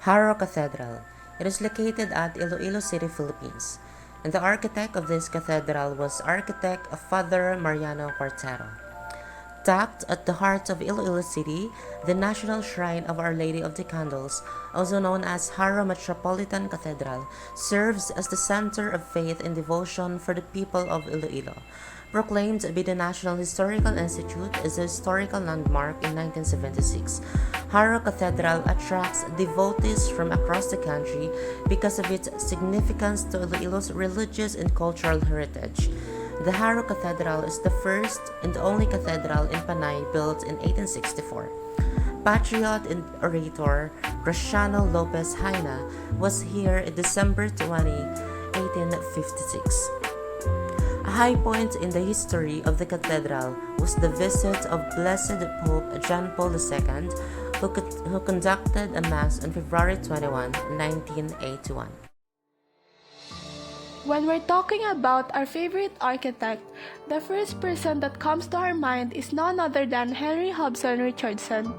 Haro Cathedral. It is located at Iloilo City, Philippines. And the architect of this cathedral was architect Father Mariano Quartero. Tucked at the heart of Iloilo City, the National Shrine of Our Lady of the Candles, also known as Haro Metropolitan Cathedral, serves as the center of faith and devotion for the people of Iloilo. Proclaimed by the National Historical Institute as a historical landmark in 1976, Haro Cathedral attracts devotees from across the country because of its significance to Iloilo's religious and cultural heritage. The Haro Cathedral is the first and only cathedral in Panay built in 1864. Patriot and orator Graciano Lopez Haina was here in December 20, 1856. A high point in the history of the cathedral was the visit of Blessed Pope John Paul II, who conducted a Mass on February 21, 1981. When we're talking about our favorite architect, the first person that comes to our mind is none other than Henry Hobson Richardson.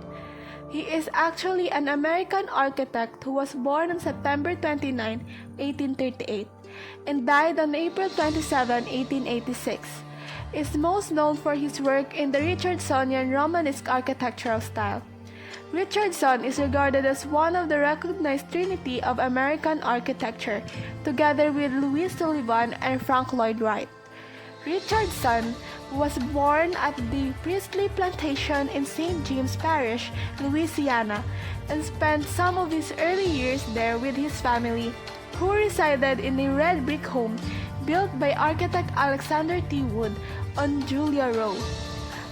He is actually an American architect who was born on September 29, 1838, and died on April 27, 1886. He is most known for his work in the Richardsonian Romanesque architectural style. Richardson is regarded as one of the recognized trinity of American architecture, together with Louis Sullivan and Frank Lloyd Wright. Richardson was born at the Priestley Plantation in St. James Parish, Louisiana, and spent some of his early years there with his family, who resided in a red brick home built by architect Alexander T. Wood on Julia Road.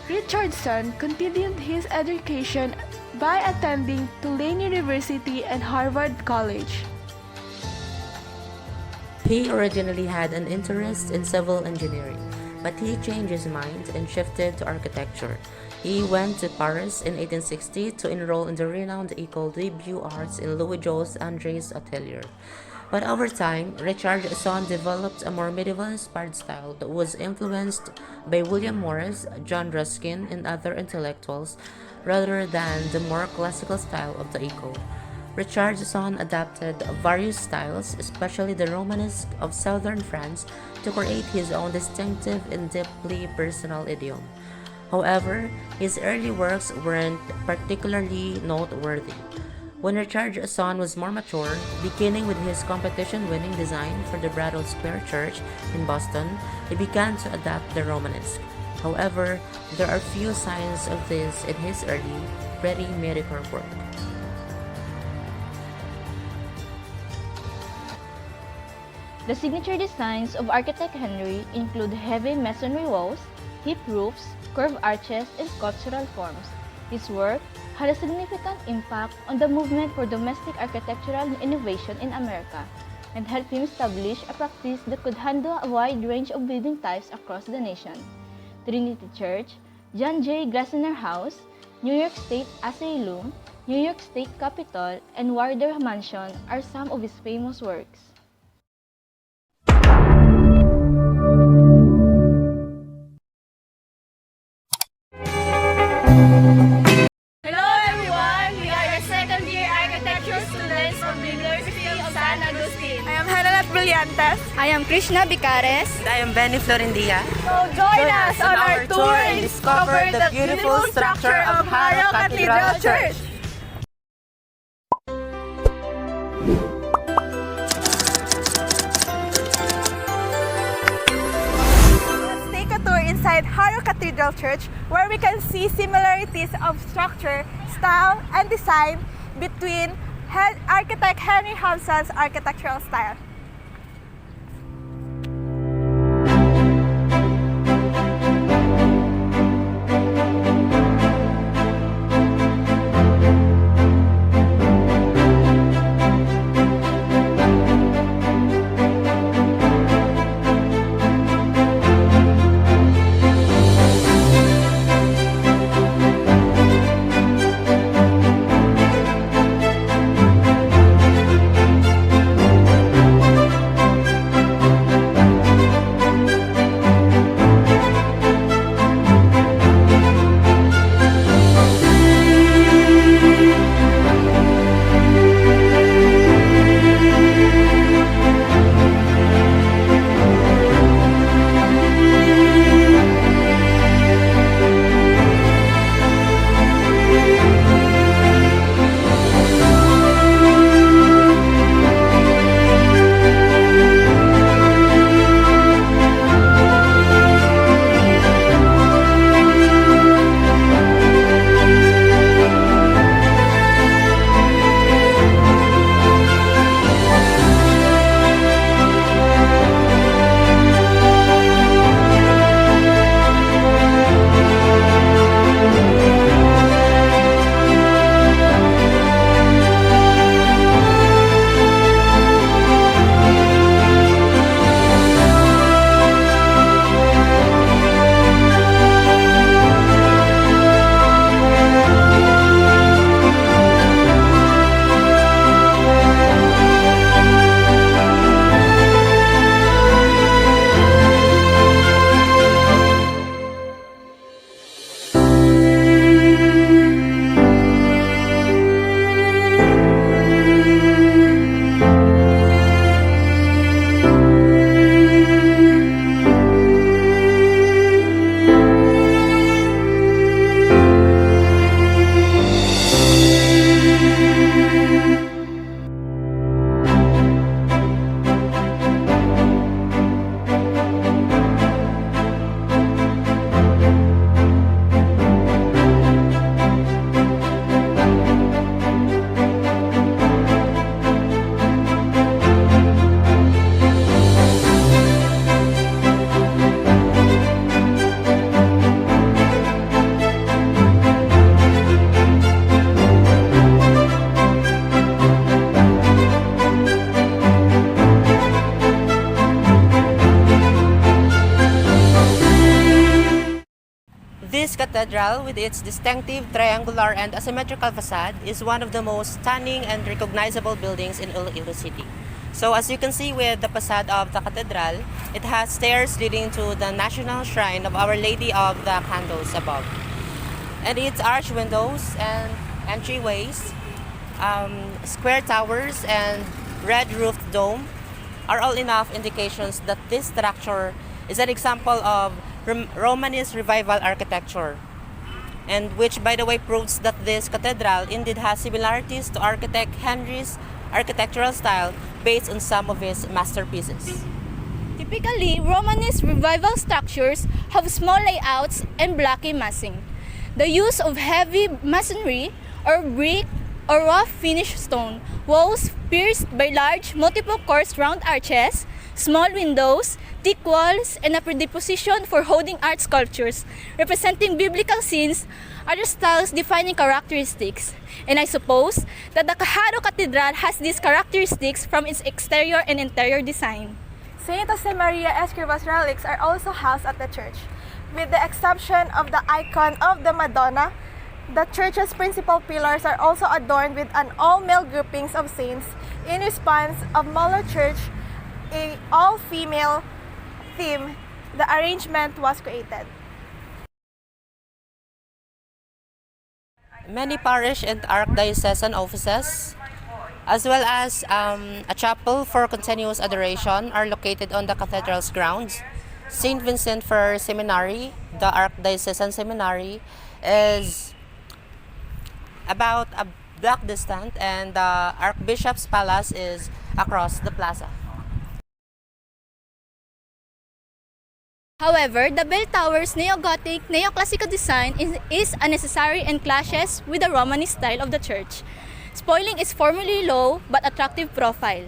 Richardson continued his education by attending Tulane University and Harvard College. He originally had an interest in civil engineering, but he changed his mind and shifted to architecture. He went to Paris in 1860 to enroll in the renowned École des Beaux-Arts in Louis-José André's atelier. But over time, Richardson developed a more medieval-inspired style that was influenced by William Morris, John Ruskin, and other intellectuals, rather than the more classical style of the École. Richardson adapted various styles, especially the Romanesque of southern France, to create his own distinctive and deeply personal idiom. However, his early works weren't particularly noteworthy. When Richardson was more mature, beginning with his competition-winning design for the Bradwell Square Church in Boston, he began to adapt the Romanesque. However, there are few signs of this in his early, pretty mediocre work. The signature designs of architect Henry include heavy masonry walls, hip roofs, curved arches, and sculptural forms. His work had a significant impact on the movement for domestic architectural innovation in America and helped him establish a practice that could handle a wide range of building types across the nation. Trinity Church, John J. Glessner House, New York State Asylum, New York State Capitol, and Warder Mansion are some of his famous works. Hello everyone! We are your second year architecture students from the University of San Agustin. I am Hananat Brillantes. I am Krishna Bicares. And I am Benny Florindia. So join us on our tour and discover the beautiful structure of Haro Cathedral Church. Let's take a tour inside Haro Cathedral Church, where we can see similarities of structure, style, and design between architect Henry Hobson's architectural style. This cathedral, with its distinctive triangular and asymmetrical facade, is one of the most stunning and recognizable buildings in Iloilo City. So as you can see with the facade of the cathedral, it has stairs leading to the National Shrine of Our Lady of the Candles above. And its arch windows and entryways, square towers, and red roofed dome are all enough indications that this structure is an example of Romanist revival architecture, and which, by the way, proves that this cathedral indeed has similarities to architect Henry's architectural style based on some of his masterpieces. Typically, Romanist revival structures have small layouts and blocky massing. The use of heavy masonry or brick or rough finished stone, walls pierced by large multiple course round arches, small windows, thick walls, and a predisposition for holding art sculptures representing biblical scenes are the style's defining characteristics. And I suppose that the Quijano Cathedral has these characteristics from its exterior and interior design. Saint Josemaria Escriva's relics are also housed at the church. With the exception of the icon of the Madonna, the church's principal pillars are also adorned with an all-male groupings of saints in response of Muller Church, a all-female theme. The arrangement was created. Many parish and archdiocesan offices, as well as a chapel for continuous adoration, are located on the cathedral's grounds. St. Vincent Ferrer Seminary, the archdiocesan seminary, is about a block distant, and the Archbishop's Palace is across the plaza. However, the bell tower's neo-Gothic, neoclassical design is unnecessary and clashes with the Romanist style of the church, spoiling its formerly low but attractive profile.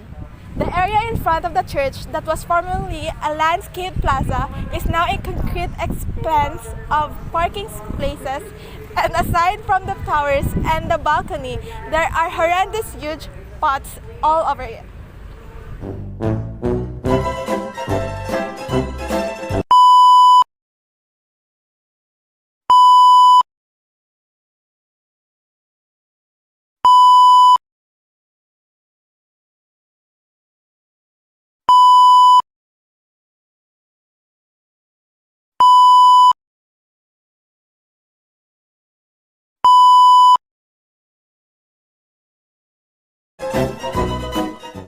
The area in front of the church that was formerly a landscaped plaza is now a concrete expanse of parking places, and aside from the towers and the balcony, there are horrendous huge pots all over it.